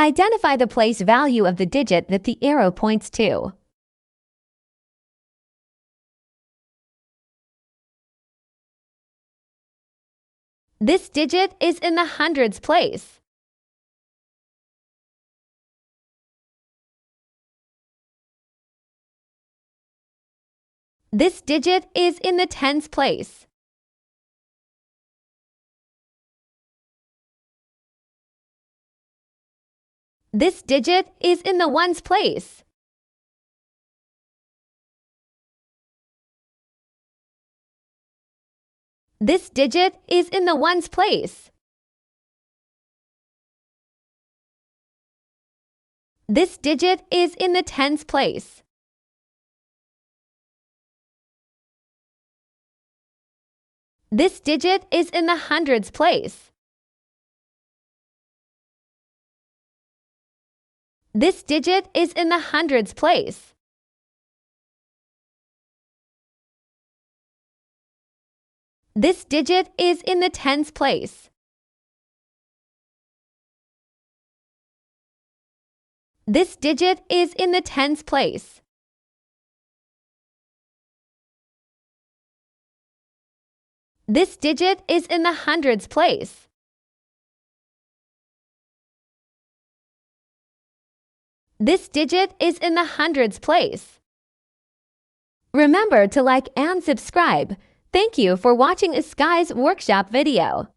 Identify the place value of the digit that the arrow points to. This digit is in the hundreds place. This digit is in the tens place. This digit is in the ones place. This digit is in the ones place. This digit is in the tens place. This digit is in the hundreds place. This digit is in the hundreds place. This digit is in the tens place. This digit is in the tens place. This digit is in the hundreds place. This digit is in the hundreds place. Remember to like and subscribe. Thank you for watching Skye's workshop video.